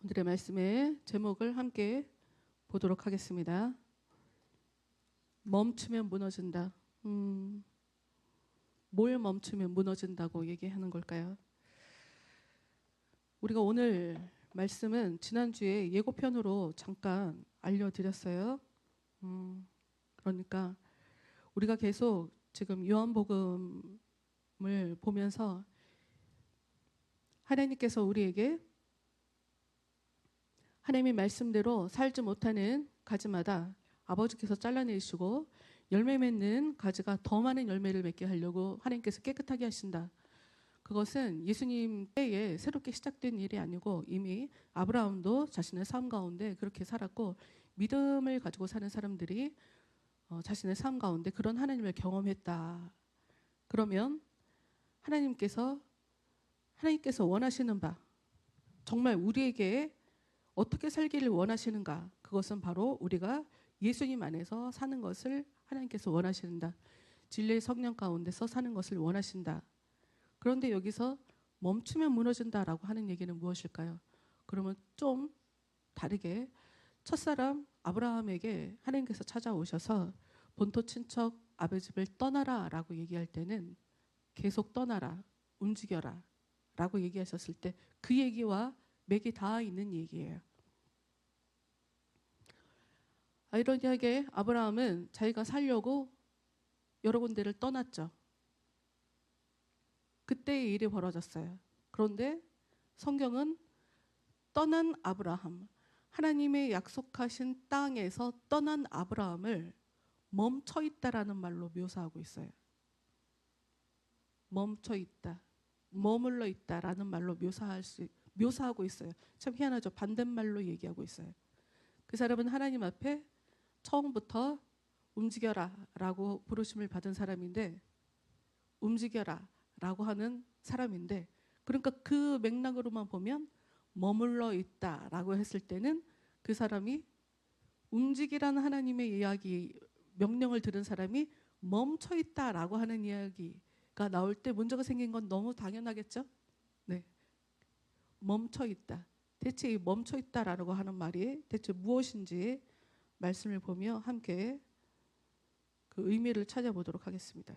오늘의 말씀의 제목을 함께 보도록 하겠습니다. 멈추면 무너진다. 뭘 멈추면 무너진다고 얘기하는 걸까요? 우리가 오늘 말씀은 지난주에 예고편으로 잠깐 알려드렸어요. 그러니까 우리가 계속 지금 요한복음을 보면서 하나님께서 우리에게 하나님의 말씀대로 살지 못하는 가지마다 아버지께서 잘라내시고 열매 맺는 가지가 더 많은 열매를 맺게 하려고 하나님께서 깨끗하게 하신다. 그것은 예수님 때에 새롭게 시작된 일이 아니고 이미 아브라함도 자신의 삶 가운데 그렇게 살았고 믿음을 가지고 사는 사람들이 자신의 삶 가운데 그런 하나님을 경험했다. 그러면 하나님께서 원하시는 바, 정말 우리에게 어떻게 살기를 원하시는가? 그것은 바로 우리가 예수님 안에서 사는 것을 하나님께서 원하신다. 진리의 성령 가운데서 사는 것을 원하신다. 그런데 여기서 멈추면 무너진다라고 하는 얘기는 무엇일까요? 그러면 좀 다르게 첫사람 아브라함에게 하나님께서 찾아오셔서 본토 친척 아버지 집을 떠나라 라고 얘기할 때는 계속 떠나라, 움직여라 라고 얘기하셨을 때 그 얘기와 맥이 다 있는 얘기예요. 아이러니하게 아브라함은 자기가 살려고 여러 군데를 떠났죠. 그때의 일이 벌어졌어요. 그런데 성경은 떠난 아브라함, 하나님의 약속하신 땅에서 떠난 아브라함을 멈춰 있다라는 말로 묘사하고 있어요. 멈춰 있다, 머물러 있다라는 말로 묘사하고 있어요. 참 희한하죠. 반대말로 얘기하고 있어요. 그 사람은 하나님 앞에 처음부터 움직여라 라고 부르심을 받은 사람인데, 움직여라 라고 하는 사람인데, 그러니까 그 맥락으로만 보면 머물러 있다 라고 했을 때는 그 사람이 움직이라는 하나님의 이야기, 명령을 들은 사람이 멈춰 있다 라고 하는 이야기가 나올 때 문제가 생긴 건 너무 당연하겠죠? 네. 멈춰 있다. 대체 이 멈춰 있다라고 하는 말이 대체 무엇인지 말씀을 보며 함께 그 의미를 찾아보도록 하겠습니다.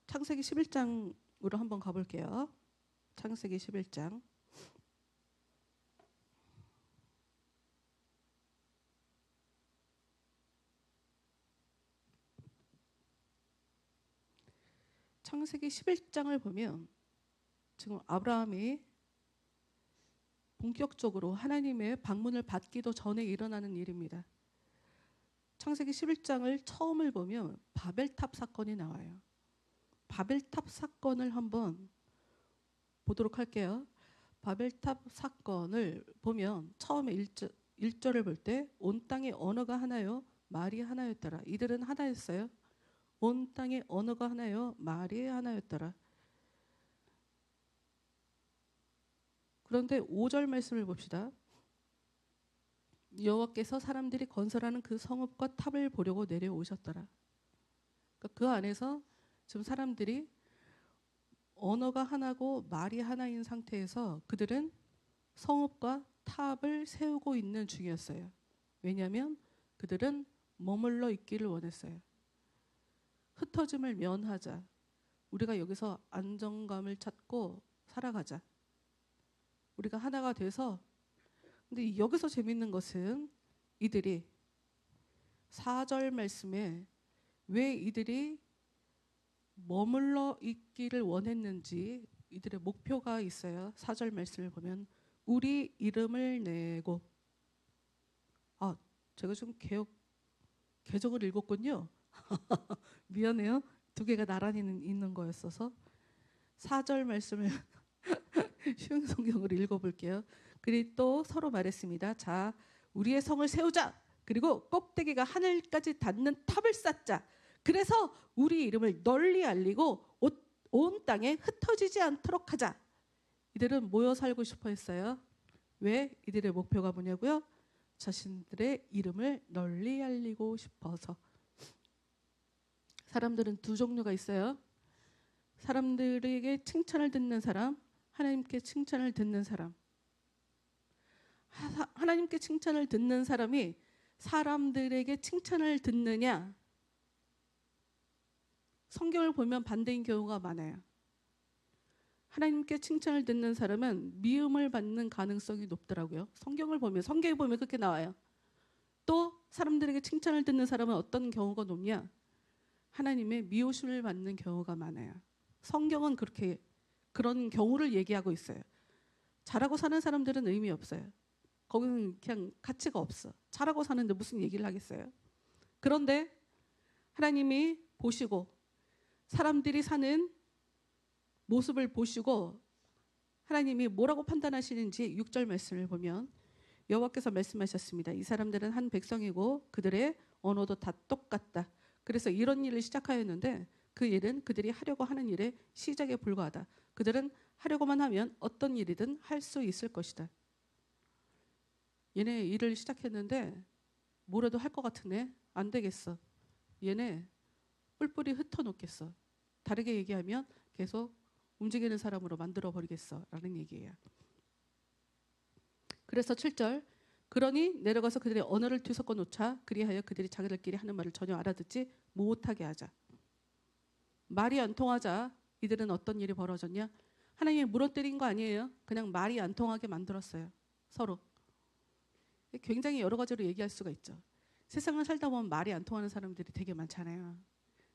창세기 11장으로 한번 가볼게요. 창세기 11장. 창세기 11장을 보면 지금 아브라함이 본격적으로 하나님의 방문을 받기도 전에 일어나는 일입니다. 창세기 11장을 처음을 보면 바벨탑 사건이 나와요. 바벨탑 사건을 한번 보도록 할게요. 바벨탑 사건을 보면 처음에 1절을 볼 때 온 땅의 언어가 하나요, 말이 하나였더라. 이들은 하나였어요. 온 땅의 언어가 하나요, 말이 하나였더라. 그런데 5절 말씀을 봅시다. 여호와께서 사람들이 건설하는 그 성읍과 탑을 보려고 내려오셨더라. 그러니까 그 안에서 지금 사람들이 언어가 하나고 말이 하나인 상태에서 그들은 성읍과 탑을 세우고 있는 중이었어요. 왜냐하면 그들은 머물러 있기를 원했어요. 흩어짐을 면하자. 우리가 여기서 안정감을 찾고 살아가자. 우리가 하나가 돼서. 근데 여기서 재밌는 것은 이들이 4절 말씀에 왜 이들이 머물러 있기를 원했는지 이들의 목표가 있어요. 4절 말씀을 보면 우리 이름을 내고, 제가 좀 개정을 읽었군요. 미안해요. 두 개가 나란히 있는 거였어서 4절 말씀을 쉬운 성경으로 읽어볼게요. 그리고 또 서로 말했습니다. 자, 우리의 성을 세우자. 그리고 꼭대기가 하늘까지 닿는 탑을 쌓자. 그래서 우리 이름을 널리 알리고 온 땅에 흩어지지 않도록 하자. 이들은 모여 살고 싶어 했어요. 왜? 이들의 목표가 뭐냐고요? 자신들의 이름을 널리 알리고 싶어서. 사람들은 두 종류가 있어요. 사람들에게 칭찬을 듣는 사람, 하나님께 칭찬을 듣는 사람. 하나님께 칭찬을 듣는 사람이 사람들에게 칭찬을 듣느냐? 성경을 보면 반대인 경우가 많아요. 하나님께 칭찬을 듣는 사람은 미움을 받는 가능성이 높더라고요. 성경에 보면 그렇게 나와요. 또 사람들에게 칭찬을 듣는 사람은 어떤 경우가 높냐? 하나님의 미우심을 받는 경우가 많아요. 성경은 그런 경우를 얘기하고 있어요. 잘하고 사는 사람들은 의미 없어요. 거기는 그냥 가치가 없어. 잘하고 사는데 무슨 얘기를 하겠어요? 그런데 하나님이 보시고 사람들이 사는 모습을 보시고 하나님이 뭐라고 판단하시는지 6절 말씀을 보면 여호와께서 말씀하셨습니다. 이 사람들은 한 백성이고 그들의 언어도 다 똑같다. 그래서 이런 일을 시작하였는데 그 일은 그들이 하려고 하는 일의 시작에 불과하다. 그들은 하려고만 하면 어떤 일이든 할 수 있을 것이다. 얘네 일을 시작했는데 뭐라도 할 것 같으네. 안 되겠어. 얘네 뿔뿔이 흩어놓겠어. 다르게 얘기하면 계속 움직이는 사람으로 만들어버리겠어 라는 얘기예요. 그래서 7절 그러니 내려가서 그들의 언어를 뒤섞어 놓자. 그리하여 그들이 자기들끼리 하는 말을 전혀 알아듣지 못하게 하자. 말이 안 통하자 이들은 어떤 일이 벌어졌냐? 하나님이 물어뜨린 거 아니에요. 그냥 말이 안 통하게 만들었어요. 서로. 굉장히 여러 가지로 얘기할 수가 있죠. 세상을 살다 보면 말이 안 통하는 사람들이 되게 많잖아요.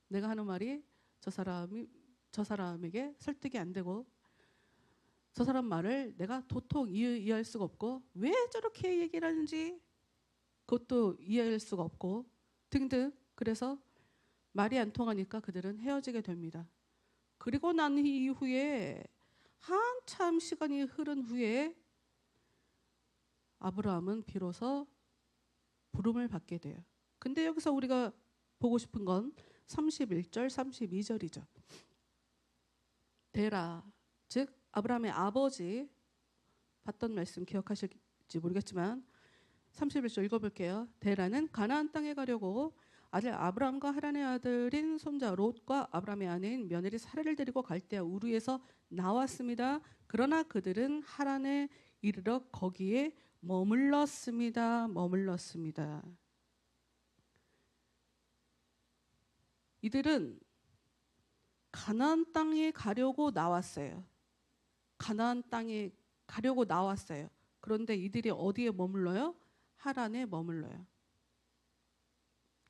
내가 하는 말이 저 사람에게 설득이 안 되고 저 사람 말을 내가 도통 이해할 수가 없고 왜 저렇게 얘기를 하는지 그것도 이해할 수가 없고 등등. 그래서 말이 안 통하니까 그들은 헤어지게 됩니다. 그리고 난 이후에 한참 시간이 흐른 후에 아브라함은 비로소 부름을 받게 돼요. 근데 여기서 우리가 보고 싶은 건 31절, 32절이죠. 데라, 즉 아브라함의 아버지 봤던 말씀 기억하실지 모르겠지만 31절 읽어볼게요. 데라는 가나안 땅에 가려고 아들 아브라함과 하란의 아들인 손자 롯과 아브라함의 아내인 며느리 사라를 데리고 갈대아 우르에서 나왔습니다. 그러나 그들은 하란에 이르러 거기에 머물렀습니다. 이들은 가나안 땅에 가려고 나왔어요. 그런데 이들이 어디에 머물러요? 하란에 머물러요.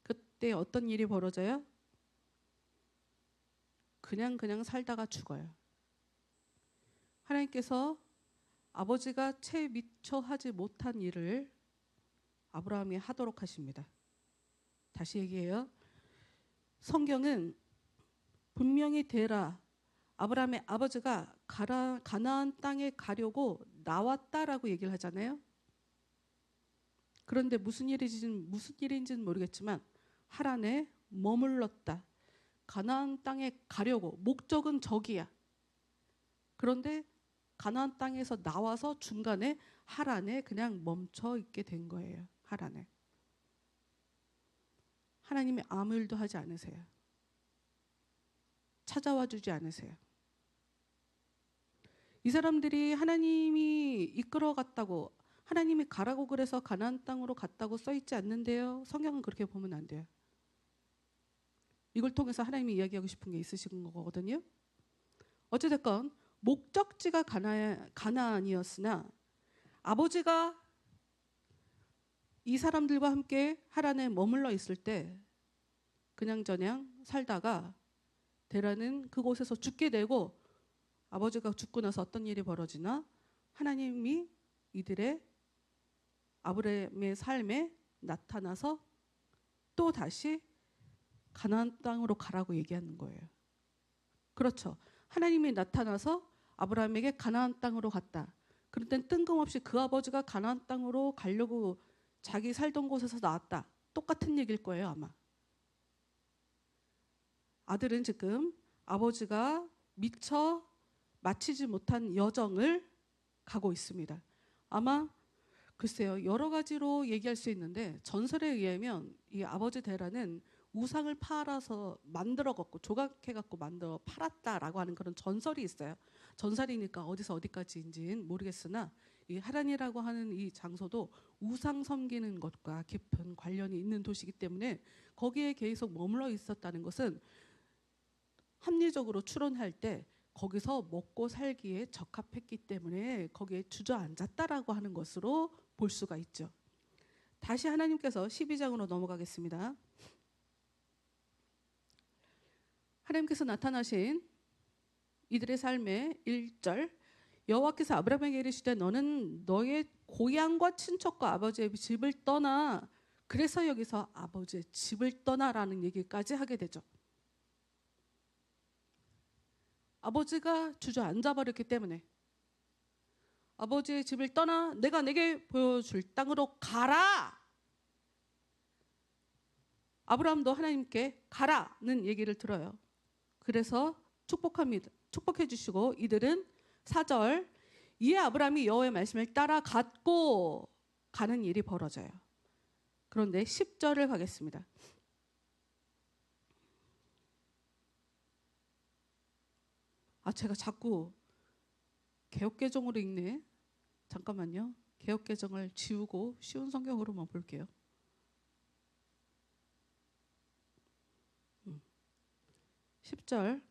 그때 어떤 일이 벌어져요? 그냥 살다가 죽어요. 하나님께서 아버지가 채 미처 하지 못한 일을 아브라함이 하도록 하십니다. 다시 얘기해요. 성경은 분명히 데라, 아브라함의 아버지가 가나안 땅에 가려고 나왔다라고 얘기를 하잖아요. 그런데 무슨 일인지는 모르겠지만 하란에 머물렀다. 가나안 땅에 가려고 목적은 저기야. 그런데 가나안 땅에서 나와서 중간에 하란에 그냥 멈춰 있게 된 거예요. 하란에. 하나님이 아무 일도 하지 않으세요. 찾아와 주지 않으세요. 이 사람들이 하나님이 이끌어갔다고 하나님이 가라고 그래서 가나안 땅으로 갔다고 써있지 않는데요. 성경은 그렇게 보면 안 돼요. 이걸 통해서 하나님이 이야기하고 싶은 게 있으신 거거든요. 어찌됐건 목적지가 가나안이었으나 아버지가 이 사람들과 함께 하란에 머물러 있을 때 그냥저냥 살다가 데라는 그곳에서 죽게 되고 아버지가 죽고 나서 어떤 일이 벌어지나 하나님이 이들의 아브라함의 삶에 나타나서 또 다시 가나안 땅으로 가라고 얘기하는 거예요. 그렇죠. 하나님이 나타나서 아브라함에게 가나안 땅으로 갔다. 그런데 뜬금없이 그 아버지가 가나안 땅으로 가려고 자기 살던 곳에서 나왔다. 똑같은 얘기일 거예요, 아마. 아들은 지금 아버지가 미처 마치지 못한 여정을 가고 있습니다. 아마 글쎄요, 여러 가지로 얘기할 수 있는데 전설에 의하면 이 아버지 데라는 우상을 팔아서 만들어 갖고 조각해 갖고 만들어 팔았다라고 하는 그런 전설이 있어요. 전설이니까 어디서 어디까지인지는 모르겠으나 이 하란이라고 하는 이 장소도 우상 섬기는 것과 깊은 관련이 있는 도시이기 때문에 거기에 계속 머물러 있었다는 것은 합리적으로 추론할 때 거기서 먹고 살기에 적합했기 때문에 거기에 주저앉았다라고 하는 것으로 볼 수가 있죠. 다시 하나님께서 12장으로 넘어가겠습니다. 하나님께서 나타나신 이들의 삶의 1절, 여호와께서 아브라함에게 이르시되 너는 너의 고향과 친척과 아버지의 집을 떠나, 그래서 여기서 아버지의 집을 떠나라는 얘기까지 하게 되죠. 아버지가 주저앉아 버렸기 때문에 아버지의 집을 떠나 내가 내게 보여줄 땅으로 가라. 아브라함도 하나님께 가라는 얘기를 들어요. 그래서 축복합니다. 축복해 주시고 이들은 4절, 이에 아브라함이 여호와의 말씀을 따라갔고 가는 일이 벌어져요. 그런데 10절을 가겠습니다. 제가 자꾸 개역개정으로 읽네. 잠깐만요. 개역개정을 지우고 쉬운 성경으로만 볼게요. 10절,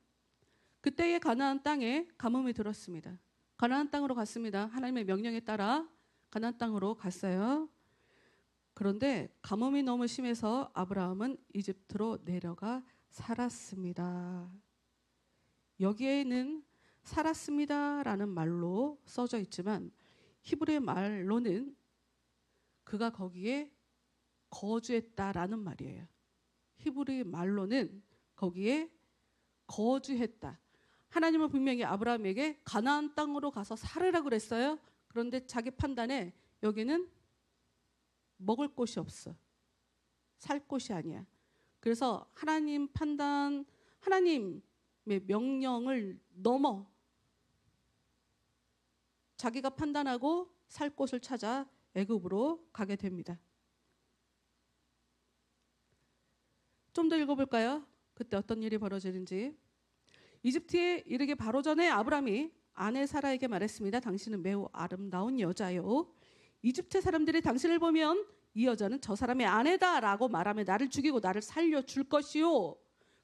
그때의 가나안 땅에 가뭄이 들었습니다. 가나안 땅으로 갔습니다. 하나님의 명령에 따라 가나안 땅으로 갔어요. 그런데 가뭄이 너무 심해서 아브라함은 이집트로 내려가 살았습니다. 여기에는 살았습니다라는 말로 써져 있지만 히브리의 말로는 그가 거기에 거주했다라는 말이에요. 히브리 말로는 거기에 거주했다. 하나님은 분명히 아브라함에게 가나안 땅으로 가서 살으라고 그랬어요. 그런데 자기 판단에 여기는 먹을 곳이 없어. 살 곳이 아니야. 그래서 하나님 판단, 하나님의 명령을 넘어 자기가 판단하고 살 곳을 찾아 애굽으로 가게 됩니다. 좀 더 읽어볼까요? 그때 어떤 일이 벌어지는지. 이집트에 이르기 바로 전에 아브라함이 아내 사라에게 말했습니다. 당신은 매우 아름다운 여자요. 이집트 사람들이 당신을 보면 이 여자는 저 사람의 아내다라고 말하며 나를 죽이고 나를 살려줄 것이요.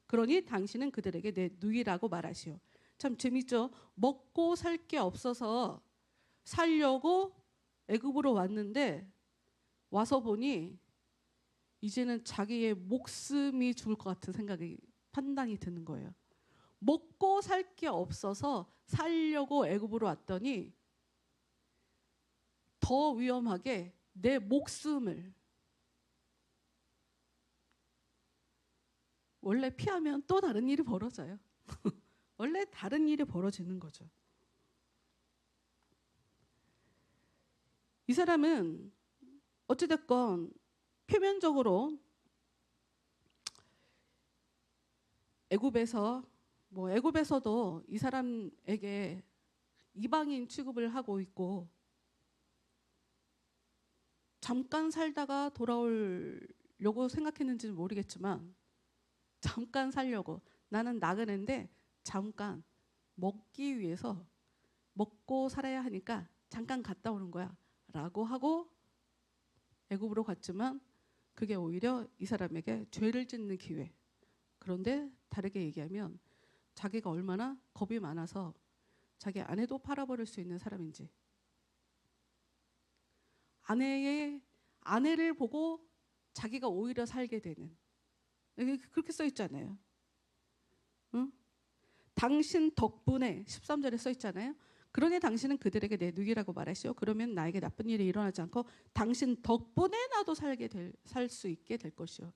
그러니 당신은 그들에게 내 누이라고 말하시오. 참 재밌죠? 먹고 살 게 없어서 살려고 애굽으로 왔는데 와서 보니 이제는 자기의 목숨이 죽을 것 같은 생각이 판단이 드는 거예요. 먹고 살 게 없어서 살려고 애굽으로 왔더니 더 위험하게 내 목숨을, 원래 피하면 또 다른 일이 벌어져요. 원래 다른 일이 벌어지는 거죠. 이 사람은 어찌됐건 표면적으로 애굽에서도 이 사람에게 이방인 취급을 하고 있고 잠깐 살다가 돌아오려고 생각했는지는 모르겠지만 잠깐 살려고, 나는 나그네인데 잠깐 먹기 위해서 먹고 살아야 하니까 잠깐 갔다 오는 거야 라고 하고 애굽으로 갔지만 그게 오히려 이 사람에게 죄를 짓는 기회. 그런데 다르게 얘기하면 자기가 얼마나 겁이 많아서 자기 아내도 팔아버릴 수 있는 사람인지, 아내를 보고 자기가 오히려 살게 되는, 여기 그렇게 써 있잖아요. 응? 당신 덕분에 13절에 써 있잖아요. 그러니 당신은 그들에게 내 누이라고 말하시오. 그러면 나에게 나쁜 일이 일어나지 않고 당신 덕분에 나도 살 수 있게 될 것이오.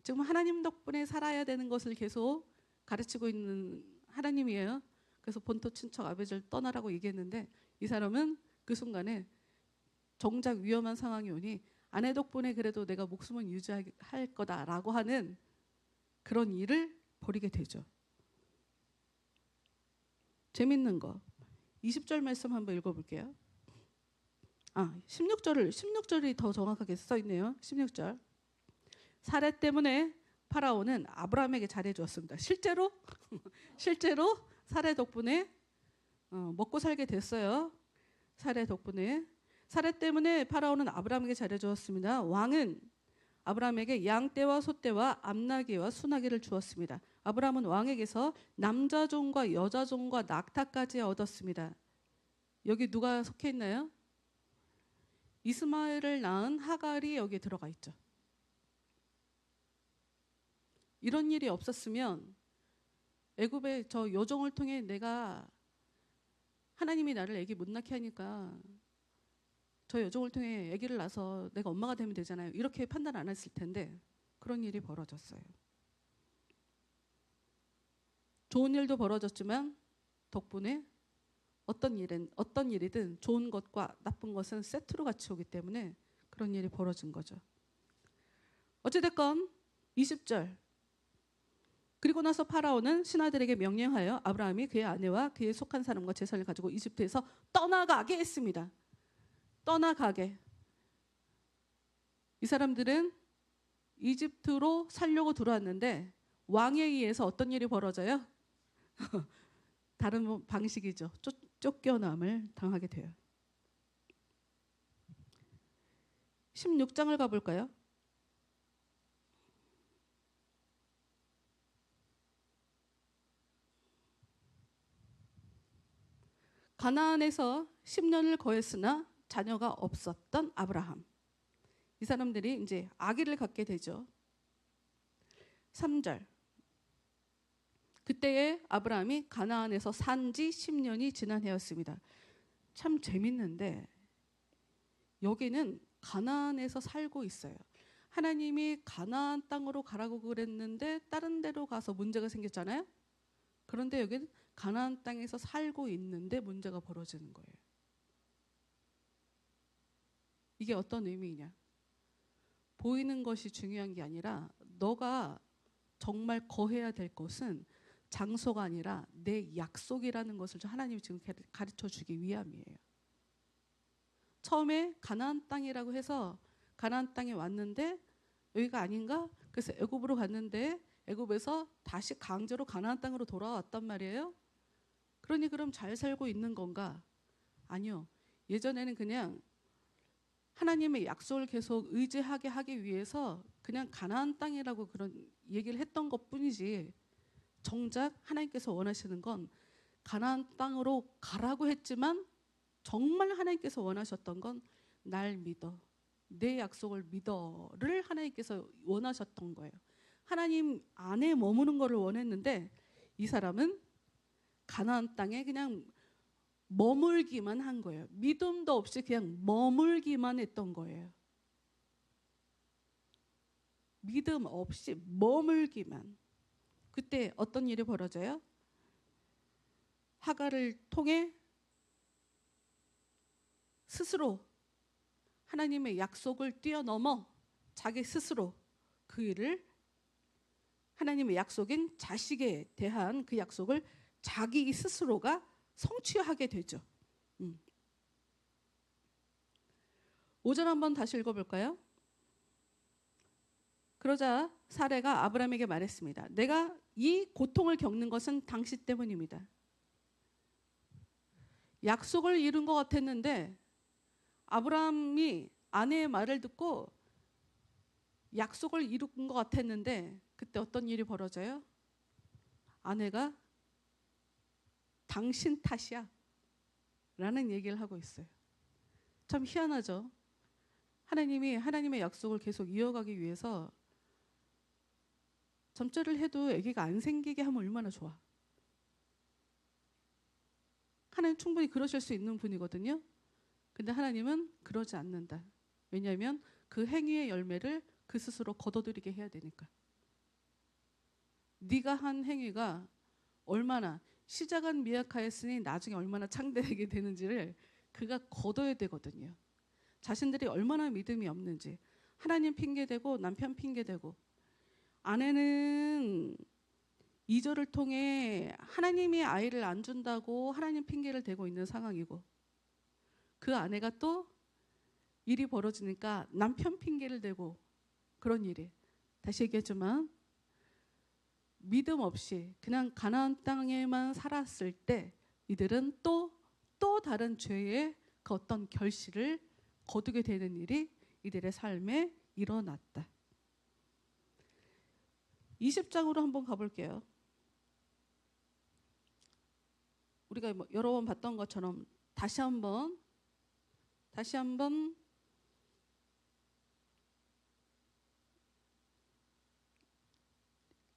지금 하나님 덕분에 살아야 되는 것을 계속 가르치고 있는 하나님이에요. 그래서 본토 친척 아버지를 떠나라고 얘기했는데 이 사람은 그 순간에 정작 위험한 상황이 오니 아내 덕분에 그래도 내가 목숨은 유지할 거다라고 하는 그런 일을 벌이게 되죠. 재밌는 거 20절 말씀 한번 읽어볼게요. 16절이 더 정확하게 써 있네요. 16절. 사례 때문에 파라오는 아브라함에게 잘해 주었습니다. 실제로 실제로 사례 덕분에 먹고 살게 됐어요. 사례 덕분에. 사례 때문에 파라오는 아브라함에게 잘해 주었습니다. 왕은 아브라함에게 양떼와 소떼와 암나귀와 수나귀를 주었습니다. 아브라함은 왕에게서 남자 종과 여자 종과 낙타까지 얻었습니다. 여기 누가 속해 있나요? 이스마엘을 낳은 하갈이 여기에 들어가 있죠. 이런 일이 없었으면 애굽의 저 여종을 통해 내가 하나님이 나를 아기 못 낳게 하니까 저 여종을 통해 아기를 낳아서 내가 엄마가 되면 되잖아요. 이렇게 판단 안 했을 텐데 그런 일이 벌어졌어요. 좋은 일도 벌어졌지만 덕분에 어떤 일이든 좋은 것과 나쁜 것은 세트로 같이 오기 때문에 그런 일이 벌어진 거죠. 어찌됐건 20절. 그리고 나서 파라오는 신하들에게 명령하여 아브라함이 그의 아내와 그의 속한 사람과 재산을 가지고 이집트에서 떠나가게 했습니다. 떠나가게. 이 사람들은 이집트로 살려고 들어왔는데 왕에 의해서 어떤 일이 벌어져요? 다른 방식이죠. 쫓겨남을 당하게 돼요. 16장을 가볼까요? 가나안에서 10년을 거했으나 자녀가 없었던 아브라함. 이 사람들이 이제 아기를 갖게 되죠. 3절. 그때에 아브라함이 가나안에서 산 지 10년이 지난 해였습니다. 참 재밌는데 여기는 가나안에서 살고 있어요. 하나님이 가나안 땅으로 가라고 그랬는데 다른 데로 가서 문제가 생겼잖아요. 그런데 여기는 가나안 땅에서 살고 있는데 문제가 벌어지는 거예요. 이게 어떤 의미이냐? 보이는 것이 중요한 게 아니라 너가 정말 거해야 될 것은 장소가 아니라 내 약속이라는 것을 하나님이 지금 가르쳐 주기 위함이에요. 처음에 가나안 땅이라고 해서 가나안 땅에 왔는데 여기가 아닌가? 그래서 애굽으로 갔는데 애굽에서 다시 강제로 가나안 땅으로 돌아왔단 말이에요. 그러니 그럼 잘 살고 있는 건가? 아니요. 예전에는 그냥 하나님의 약속을 계속 의지하게 하기 위해서 그냥 가나안 땅이라고 그런 얘기를 했던 것뿐이지 정작 하나님께서 원하시는 건 가나안 땅으로 가라고 했지만 정말 하나님께서 원하셨던 건 날 믿어, 내 약속을 믿어를 하나님께서 원하셨던 거예요. 하나님 안에 머무는 것을 원했는데 이 사람은 가나안 땅에 그냥 머물기만 한 거예요. 믿음도 없이 그냥 머물기만 했던 거예요. 믿음 없이 머물기만. 그때 어떤 일이 벌어져요? 하갈을 통해 스스로 하나님의 약속을 뛰어넘어 자기 스스로 그 일을 하나님의 약속인 자식에 대한 그 약속을 자기 스스로가 성취하게 되죠. 5절 한번 다시 읽어볼까요? 그러자 사레가 아브라함에게 말했습니다. 내가 이 고통을 겪는 것은 당신 때문입니다. 약속을 이룬 것 같았는데 아브라함이 아내의 말을 듣고 약속을 이룬 것 같았는데 그때 어떤 일이 벌어져요? 아내가 당신 탓이야 라는 얘기를 하고 있어요. 참 희한하죠. 하나님이 하나님의 약속을 계속 이어가기 위해서 점괘를 해도 아기가 안 생기게 하면 얼마나 좋아. 하나님 충분히 그러실 수 있는 분이거든요. 근데 하나님은 그러지 않는다. 왜냐하면 그 행위의 열매를 그 스스로 거둬들이게 해야 되니까. 네가 한 행위가 얼마나 시작은 미약하였으니 나중에 얼마나 창대하게 되는지를 그가 거둬야 되거든요. 자신들이 얼마나 믿음이 없는지. 하나님 핑계대고 남편 핑계대고. 아내는 이절을 통해 하나님이 아이를 안 준다고 하나님 핑계를 대고 있는 상황이고 그 아내가 또 일이 벌어지니까 남편 핑계를 대고 그런 일이. 다시 얘기하지만 믿음 없이 그냥 가나안 땅에만 살았을 때 이들은 또 다른 죄의 그 어떤 결실을 거두게 되는 일이 이들의 삶에 일어났다. 20장으로 한번 가볼게요. 우리가 여러 번 봤던 것처럼 다시 한번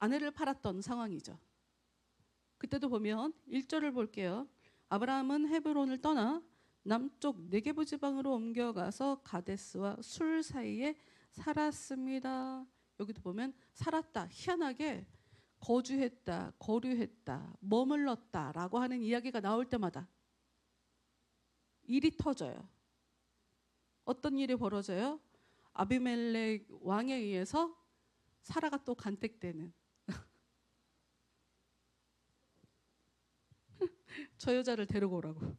아내를 팔았던 상황이죠. 그때도 보면 1절을 볼게요. 아브라함은 헤브론을 떠나 남쪽 네게부 지방으로 옮겨가서 가데스와 술 사이에 살았습니다. 여기도 보면 살았다, 희한하게 거주했다, 거류했다, 머물렀다 라고 하는 이야기가 나올 때마다 일이 터져요. 어떤 일이 벌어져요? 아비멜렉 왕에 의해서 사라가 또 간택되는. 저 여자를 데리고 오라고.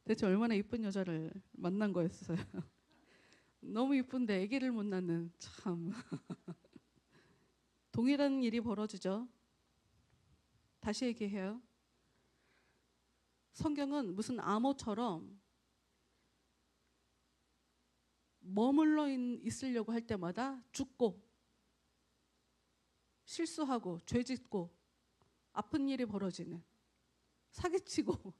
대체 얼마나 이쁜 여자를 만난 거였어요. 너무 이쁜데 아기를 못 낳는, 참. 동일한 일이 벌어지죠. 다시 얘기해요. 성경은 무슨 암호처럼 머물러 있으려고 할 때마다 죽고 실수하고 죄짓고 아픈 일이 벌어지는, 사기치고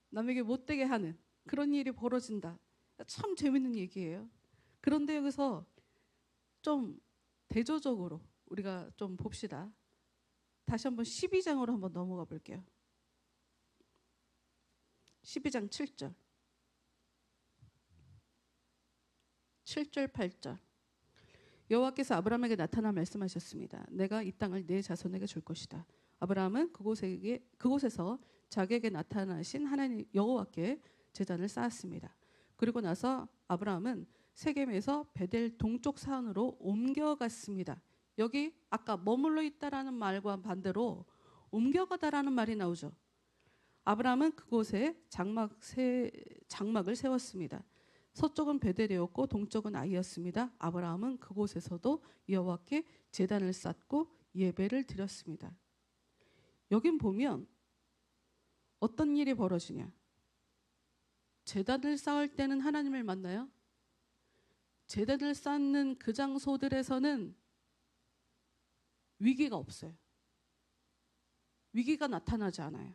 남에게 못되게 하는 그런 일이 벌어진다. 참 재밌는 얘기예요. 그런데 여기서 좀 대조적으로 우리가 좀 봅시다. 다시 한번 12장으로 한번 넘어가 볼게요. 12장 7절. 7절 8절. 여호와께서 아브라함에게 나타나 말씀하셨습니다. 내가 이 땅을 네 자손에게 줄 것이다. 아브라함은 그곳에서 자기에게 나타나신 하나님 여호와께 제단을 쌓았습니다. 그리고 나서 아브라함은 세겜에서 베델 동쪽 산으로 옮겨갔습니다. 여기 아까 머물러 있다라는 말과 반대로 옮겨가다라는 말이 나오죠. 아브라함은 그곳에 장막을 세웠습니다. 서쪽은 베델이었고 동쪽은 아이였습니다. 아브라함은 그곳에서도 여호와께 제단을 쌓고 예배를 드렸습니다. 여긴 보면 어떤 일이 벌어지냐? 제단을 쌓을 때는 하나님을 만나요. 제단을 쌓는 그 장소들에서는 위기가 없어요. 위기가 나타나지 않아요.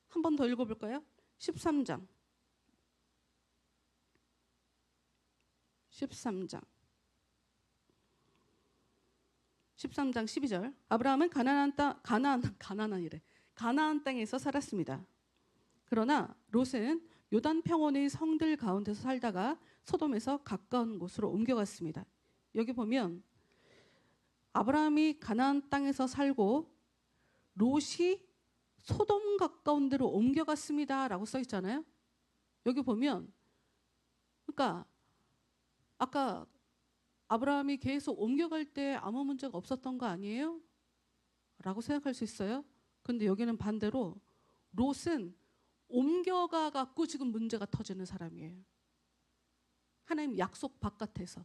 한 번 더 읽어볼까요? 13장 12절. 아브라함은 가나안 땅에서 살았습니다. 그러나 롯은 요단 평원의 성들 가운데서 살다가 소돔에서 가까운 곳으로 옮겨갔습니다. 여기 보면 아브라함이 가나안 땅에서 살고 롯이 소돔 가까운 데로 옮겨갔습니다 라고 써 있잖아요. 여기 보면 그러니까 아까 아브라함이 계속 옮겨갈 때 아무 문제가 없었던 거 아니에요? 라고 생각할 수 있어요. 근데 여기는 반대로 롯은 옮겨가 갖고 지금 문제가 터지는 사람이에요. 하나님 약속 바깥에서.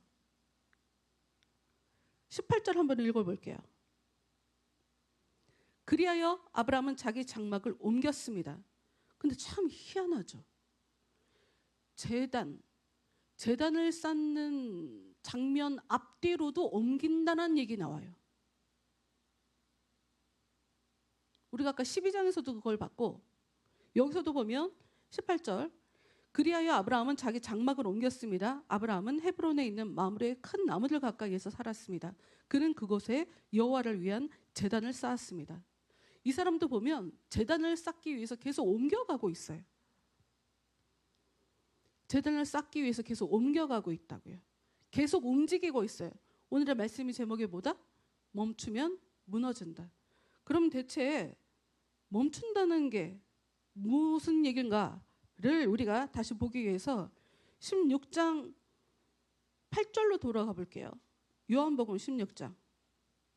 18절 한번 읽어볼게요. 그리하여 아브라함은 자기 장막을 옮겼습니다. 근데 참 희한하죠. 제단을 쌓는 장면 앞뒤로도 옮긴다는 얘기 나와요. 우리가 아까 12장에서도 그걸 봤고 여기서도 보면 18절 그리하여 아브라함은 자기 장막을 옮겼습니다. 아브라함은 헤브론에 있는 마므레의 큰 나무들 가까이에서 살았습니다. 그는 그곳에 여호와를 위한 제단을 쌓았습니다. 이 사람도 보면 제단을 쌓기 위해서 계속 옮겨가고 있어요. 제단을 쌓기 위해서 계속 옮겨가고 있다고요. 계속 움직이고 있어요. 오늘의 말씀이 제목이 뭐다? 멈추면 무너진다. 그럼 대체 멈춘다는 게 무슨 얘기인가를 우리가 다시 보기 위해서 16장 8절로 돌아가 볼게요. 요한복음 16장.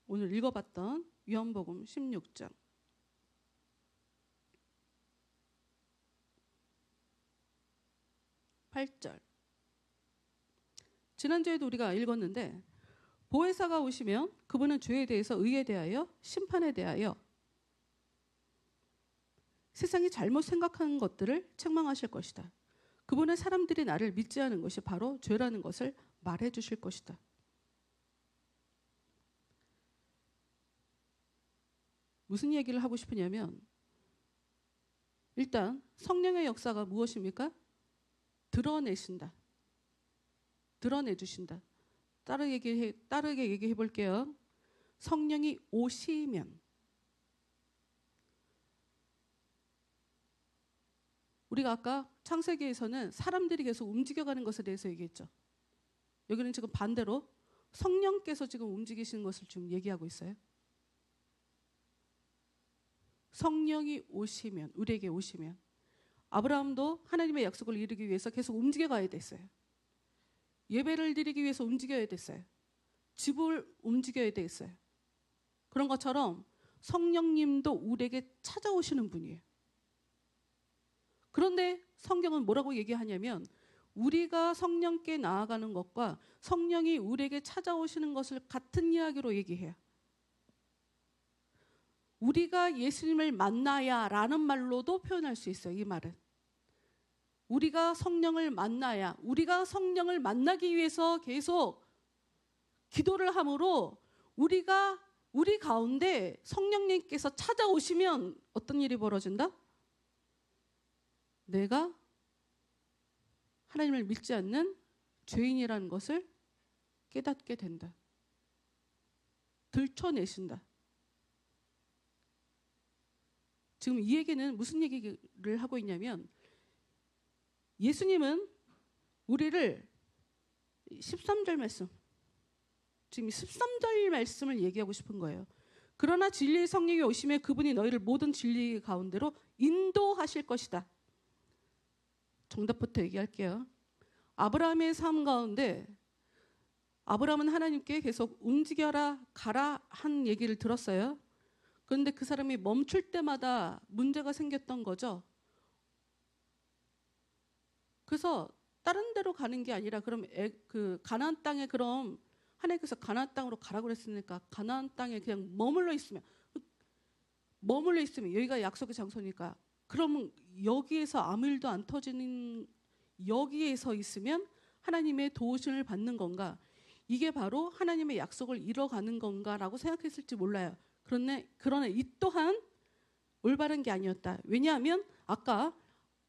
오늘 읽어봤던 요한복음 16장. 8절. 지난주에도 우리가 읽었는데 보혜사가 오시면 그분은 죄에 대해서 의에 대하여 심판에 대하여 세상이 잘못 생각하는 것들을 책망하실 것이다. 그분은 사람들이 나를 믿지 않은 것이 바로 죄라는 것을 말해 주실 것이다. 무슨 얘기를 하고 싶으냐면 일단 성령의 역사가 무엇입니까? 드러내신다. 드러내주신다. 따르게 얘기해 볼게요. 성령이 오시면 우리가 아까 창세기에서는 사람들이 계속 움직여가는 것에 대해서 얘기했죠. 여기는 지금 반대로 성령께서 지금 움직이시는 것을 지금 얘기하고 있어요. 성령이 오시면, 우리에게 오시면 아브라함도 하나님의 약속을 이루기 위해서 계속 움직여가야 됐어요. 예배를 드리기 위해서 움직여야 됐어요. 집을 움직여야 됐어요. 그런 것처럼 성령님도 우리에게 찾아오시는 분이에요. 그런데 성경은 뭐라고 얘기하냐면 우리가 성령께 나아가는 것과 성령이 우리에게 찾아오시는 것을 같은 이야기로 얘기해요. 우리가 예수님을 만나야 라는 말로도 표현할 수 있어요. 이 말은. 우리가 성령을 만나야, 우리가 성령을 만나기 위해서 계속 기도를 함으로 우리 가운데 성령님께서 찾아오시면 어떤 일이 벌어진다? 내가 하나님을 믿지 않는 죄인이라는 것을 깨닫게 된다. 들춰내신다. 지금 이 얘기는 무슨 얘기를 하고 있냐면 예수님은 우리를 13절 말씀, 지금 13절 말씀을 얘기하고 싶은 거예요. 그러나 진리의 성령이 오시면 그분이 너희를 모든 진리 가운데로 인도하실 것이다. 정답부터 얘기할게요. 아브라함의 삶 가운데 아브라함은 하나님께 계속 움직여라 가라 한 얘기를 들었어요. 그런데 그 사람이 멈출 때마다 문제가 생겼던 거죠. 그래서 다른 데로 가는 게 아니라 그럼 그 가나안 땅에 그럼 하나님께서 가나안 땅으로 가라고 그랬으니까 가나안 땅에 그냥 머물러 있으면 여기가 약속의 장소니까 그러면 여기에서 아무 일도 안 터지는 여기에서 있으면 하나님의 도우심을 받는 건가? 이게 바로 하나님의 약속을 이뤄가는 건가라고 생각했을지 몰라요. 그러나 이 또한 올바른 게 아니었다. 왜냐하면 아까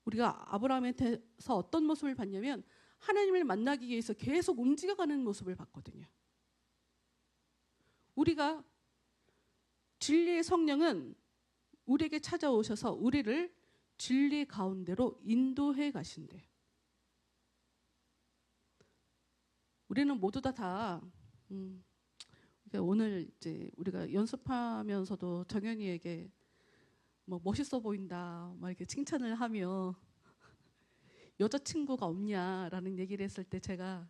우리가 아브라함한테서 어떤 모습을 봤냐면 하나님을 만나기 위해서 계속 움직여가는 모습을 봤거든요. 우리가 진리의 성령은 우리에게 찾아오셔서 우리를 진리 가운데로 인도해 가신대요. 우리는 모두 다 오늘 이제 우리가 연습하면서도 정연이에게 뭐 멋있어 보인다, 막 이렇게 칭찬을 하며 여자친구가 없냐라는 얘기를 했을 때 제가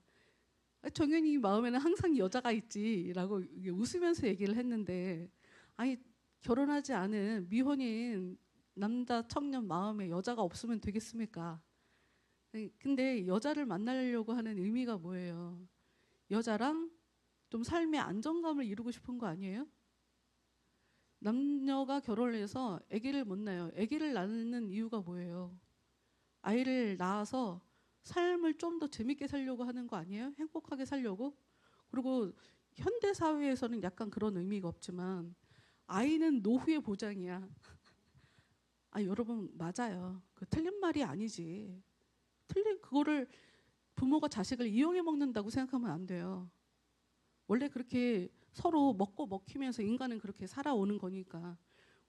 정연이 마음에는 항상 여자가 있지라고 웃으면서 얘기를 했는데 아니 결혼하지 않은 미혼인 남자 청년 마음에 여자가 없으면 되겠습니까? 근데 여자를 만나려고 하는 의미가 뭐예요? 여자랑 좀 삶의 안정감을 이루고 싶은 거 아니에요? 남녀가 결혼을 해서 아기를 못 낳아요. 아기를 낳는 이유가 뭐예요? 아이를 낳아서 삶을 좀 더 재밌게 살려고 하는 거 아니에요? 행복하게 살려고? 그리고 현대 사회에서는 약간 그런 의미가 없지만 아이는 노후의 보장이야. 아 여러분 맞아요. 그 틀린 말이 아니지. 그거를 부모가 자식을 이용해 먹는다고 생각하면 안 돼요. 원래 그렇게 서로 먹고 먹히면서 인간은 그렇게 살아오는 거니까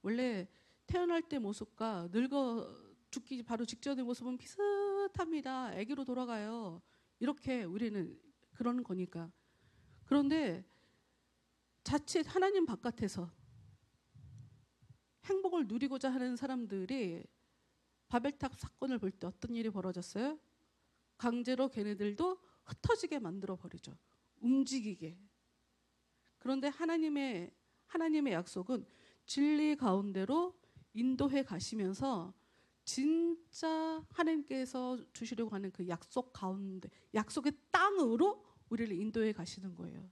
원래 태어날 때 모습과 늙어 죽기 바로 직전의 모습은 비슷합니다. 아기로 돌아가요. 이렇게 우리는 그러는 거니까. 그런데 자칫 하나님 바깥에서 행복을 누리고자 하는 사람들이 바벨탑 사건을 볼 때 어떤 일이 벌어졌어요? 강제로 걔네들도 흩어지게 만들어 버리죠. 움직이게. 그런데 하나님의 약속은 진리 가운데로 인도해 가시면서 진짜 하나님께서 주시려고 하는 그 약속 가운데, 약속의 땅으로 우리를 인도해 가시는 거예요.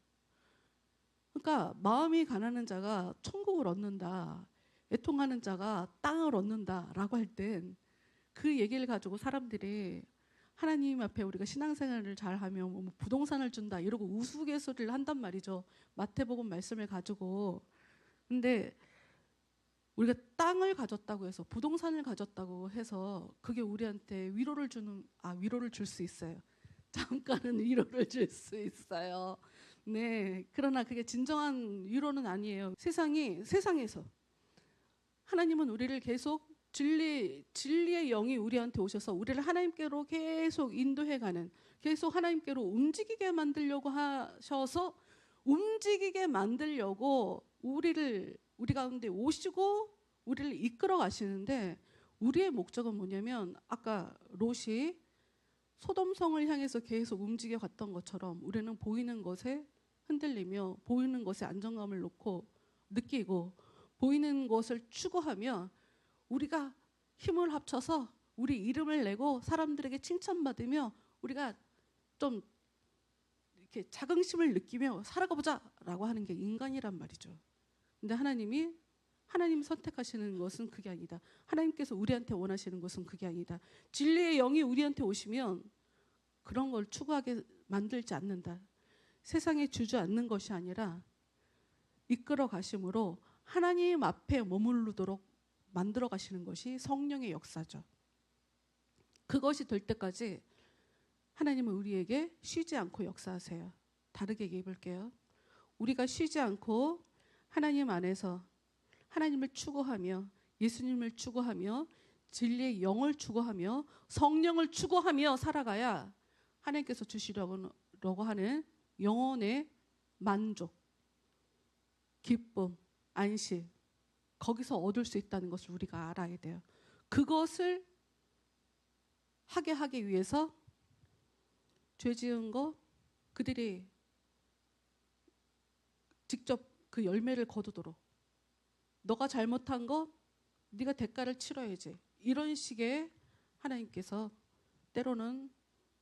그러니까 마음이 가난한 자가 천국을 얻는다, 애통하는 자가 땅을 얻는다라고 할 땐 그 얘기를 가지고 사람들이 하나님 앞에 우리가 신앙생활을 잘하면 뭐 부동산을 준다 이러고 우스갯소리를 한단 말이죠. 마태복음 말씀을 가지고. 근데 우리가 땅을 가졌다고 해서, 부동산을 가졌다고 해서 그게 우리한테 위로를 줄 수 있어요. 잠깐은 위로를 줄 수 있어요. 네, 그러나 그게 진정한 위로는 아니에요. 세상에서 하나님은 우리를 계속 진리의 영이 우리한테 오셔서 우리를 하나님께로 계속 인도해가는, 계속 하나님께로 움직이게 만들려고 하셔서, 움직이게 만들려고 우리 가운데 오시고 우리를 이끌어 가시는데, 우리의 목적은 뭐냐면 아까 롯이 소돔성을 향해서 계속 움직여 갔던 것처럼 우리는 보이는 것에 흔들리며, 보이는 것에 안정감을 느끼고, 보이는 것을 추구하며 우리가 힘을 합쳐서 우리 이름을 내고 사람들에게 칭찬받으며 우리가 좀 이렇게 자긍심을 느끼며 살아가보자라고 하는 게 인간이란 말이죠. 근데 하나님 선택하시는 것은 그게 아니다. 하나님께서 우리한테 원하시는 것은 그게 아니다. 진리의 영이 우리한테 오시면 그런 걸 추구하게 만들지 않는다. 세상에 주저앉는 것이 아니라 이끌어 가심으로 하나님 앞에 머무르도록 만들어 가시는 것이 성령의 역사죠. 그것이 될 때까지 하나님은 우리에게 쉬지 않고 역사하세요. 다르게 얘기해 볼게요. 우리가 쉬지 않고 하나님 안에서 하나님을 추구하며, 예수님을 추구하며, 진리의 영을 추구하며, 성령을 추구하며 살아가야 하나님께서 주시려고 하는 영혼의 만족, 기쁨, 안식, 거기서 얻을 수 있다는 것을 우리가 알아야 돼요. 그것을 하기 위해서 죄 지은 거 그들이 직접 그 열매를 거두도록, 너가 잘못한 거 네가 대가를 치러야지, 이런 식의 하나님께서 때로는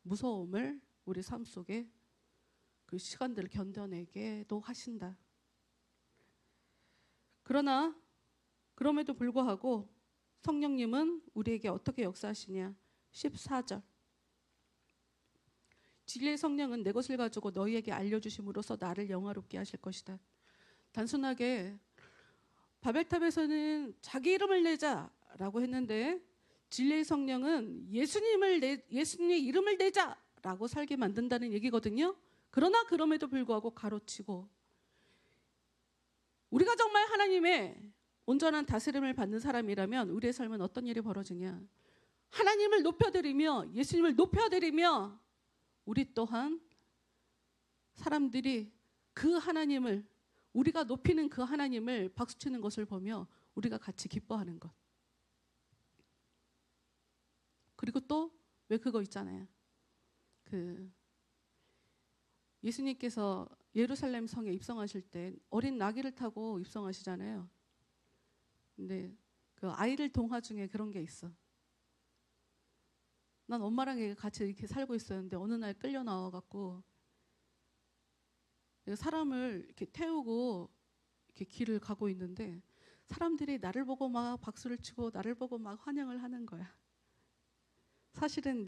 무서움을 우리 삶 속에 그 시간들을 견뎌내게도 하신다. 그럼에도 불구하고 성령님은 우리에게 어떻게 역사하시냐. 14절. 진리의 성령은 내 것을 가지고 너희에게 알려주심으로써 나를 영화롭게 하실 것이다. 단순하게 바벨탑에서는 자기 이름을 내자라고 했는데, 진리의 성령은 예수님의 이름을 내자라고 살게 만든다는 얘기거든요. 그러나 그럼에도 불구하고 가로치고, 우리가 정말 하나님의 온전한 다스림을 받는 사람이라면 우리의 삶은 어떤 일이 벌어지냐. 하나님을 높여드리며, 예수님을 높여드리며, 우리 또한 사람들이 그 하나님을, 우리가 높이는 그 하나님을 박수치는 것을 보며 우리가 같이 기뻐하는 것. 그리고 또 왜 그거 있잖아요. 예수님께서 예루살렘 성에 입성하실 때 어린 나귀를 타고 입성하시잖아요. 근데 그 아이들 동화 중에 그런 게 있어. 난 엄마랑 같이 이렇게 살고 있었는데 어느 날 끌려 나와갖고 사람을 이렇게 태우고 이렇게 길을 가고 있는데 사람들이 나를 보고 막 박수를 치고 나를 보고 막 환영을 하는 거야. 사실은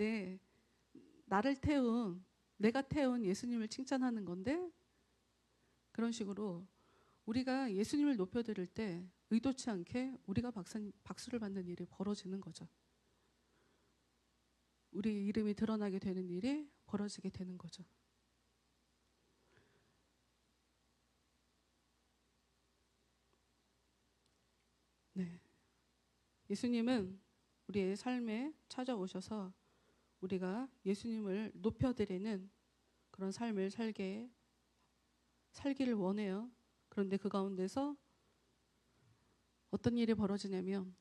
내가 태운 예수님을 칭찬하는 건데, 그런 식으로 우리가 예수님을 높여드릴 때 의도치 않게 우리가 박수를 받는 일이 벌어지는 거죠. 우리 이름이 드러나게 되는 일이 벌어지게 되는 거죠. 네. 예수님은 우리의 삶에 찾아오셔서 우리가 예수님을 높여드리는 그런 삶을 살기를 원해요. 그런데 그 가운데서 어떤 일이 벌어지냐면,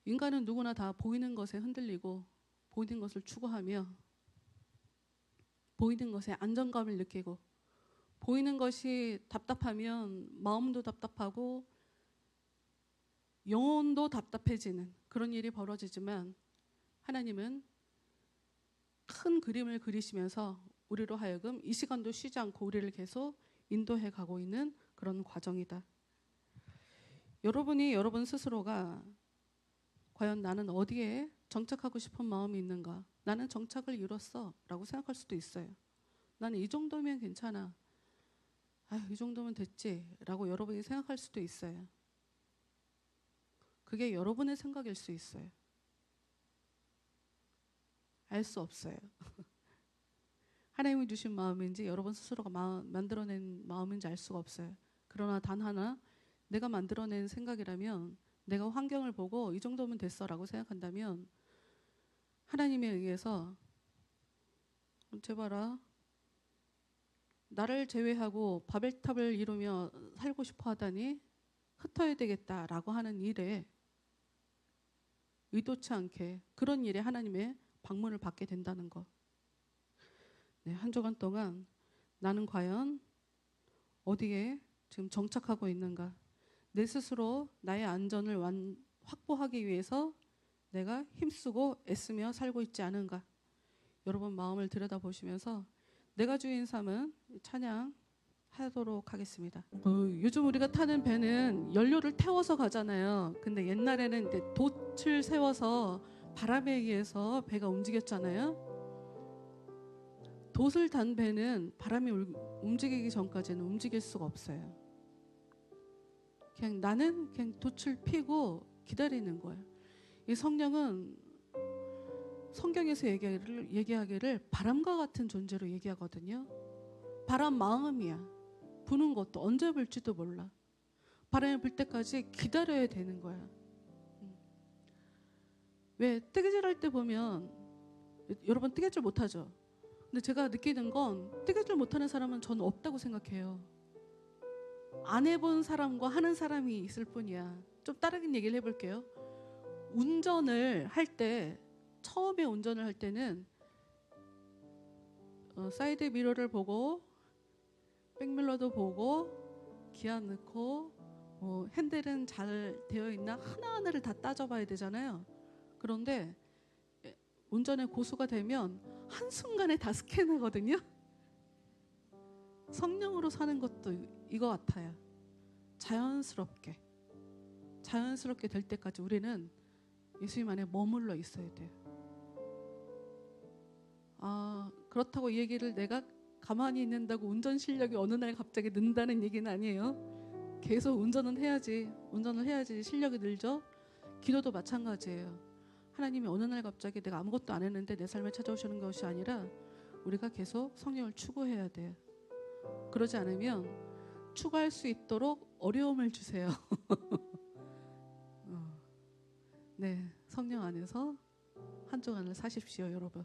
인간은 누구나 다 보이는 것에 흔들리고, 보이는 것을 추구하며, 보이는 것에 안정감을 느끼고, 보이는 것이 답답하면 마음도 답답하고 영혼도 답답해지는 그런 일이 벌어지지만, 하나님은 큰 그림을 그리시면서 우리로 하여금 이 시간도 쉬지 않고 우리를 계속 인도해 가고 있는 그런 과정이다. 여러분이 여러분 스스로가 과연 나는 어디에 정착하고 싶은 마음이 있는가? 나는 정착을 이뤘어 라고 생각할 수도 있어요. 나는 이 정도면 괜찮아. 이 정도면 됐지 라고 여러분이 생각할 수도 있어요. 그게 여러분의 생각일 수 있어요. 알 수 없어요. 하나님이 주신 마음인지 여러분 스스로가 만들어낸 마음인지 알 수가 없어요. 그러나 단 하나, 내가 만들어낸 생각이라면, 내가 환경을 보고 이 정도면 됐어라고 생각한다면 하나님에 의해서 제발아 나를 제외하고 바벨탑을 이루며 살고 싶어 하다니 흩어야 되겠다라고 하는 일에 의도치 않게 그런 일에 하나님의 방문을 받게 된다는 것. 네, 한 주간 동안 나는 과연 어디에 지금 정착하고 있는가? 내 스스로 나의 안전을 확보하기 위해서 내가 힘쓰고 애쓰며 살고 있지 않은가? 여러분 마음을 들여다보시면서 내가 주인 삶은 찬양하도록 하겠습니다. 요즘 우리가 타는 배는 연료를 태워서 가잖아요. 근데 옛날에는 이제 돛을 세워서 바람에 의해서 배가 움직였잖아요. 돛을 단 배는 바람이 움직이기 전까지는 움직일 수가 없어요. 나는 그냥 돛을 피고 기다리는 거예요. 이 성령은 성경에서 얘기하기를 바람과 같은 존재로 얘기하거든요. 바람 마음이야. 부는 것도 언제 불지도 몰라. 바람이 불 때까지 기다려야 되는 거야. 왜 뜨개질할 때 보면 여러분 뜨개질 못하죠? 근데 제가 느끼는 건 뜨개질 못하는 사람은 저는 없다고 생각해요. 안 해본 사람과 하는 사람이 있을 뿐이야. 좀 다른 얘기를 해볼게요. 운전을 할 때, 처음에 운전을 할 때는 사이드 미러를 보고 백밀러도 보고 기아 넣고 핸들은 잘 되어 있나 하나하나를 다 따져봐야 되잖아요. 그런데 운전의 고수가 되면 한순간에 다 스캔하거든요. 성령으로 사는 것도 이거 같아요. 자연스럽게 될 때까지 우리는 예수님 안에 머물러 있어야 돼요. 그렇다고 이 얘기를 내가 가만히 있는다고 운전 실력이 어느 날 갑자기 는다는 얘기는 아니에요. 계속 운전을 해야지 실력이 늘죠. 기도도 마찬가지예요. 하나님이 어느 날 갑자기 내가 아무것도 안 했는데 내 삶에 찾아오시는 것이 아니라 우리가 계속 성령을 추구해야 돼요. 그러지 않으면 추구할 수 있도록 어려움을 주세요. 네, 성령 안에서 한 주간을 사십시오, 여러분.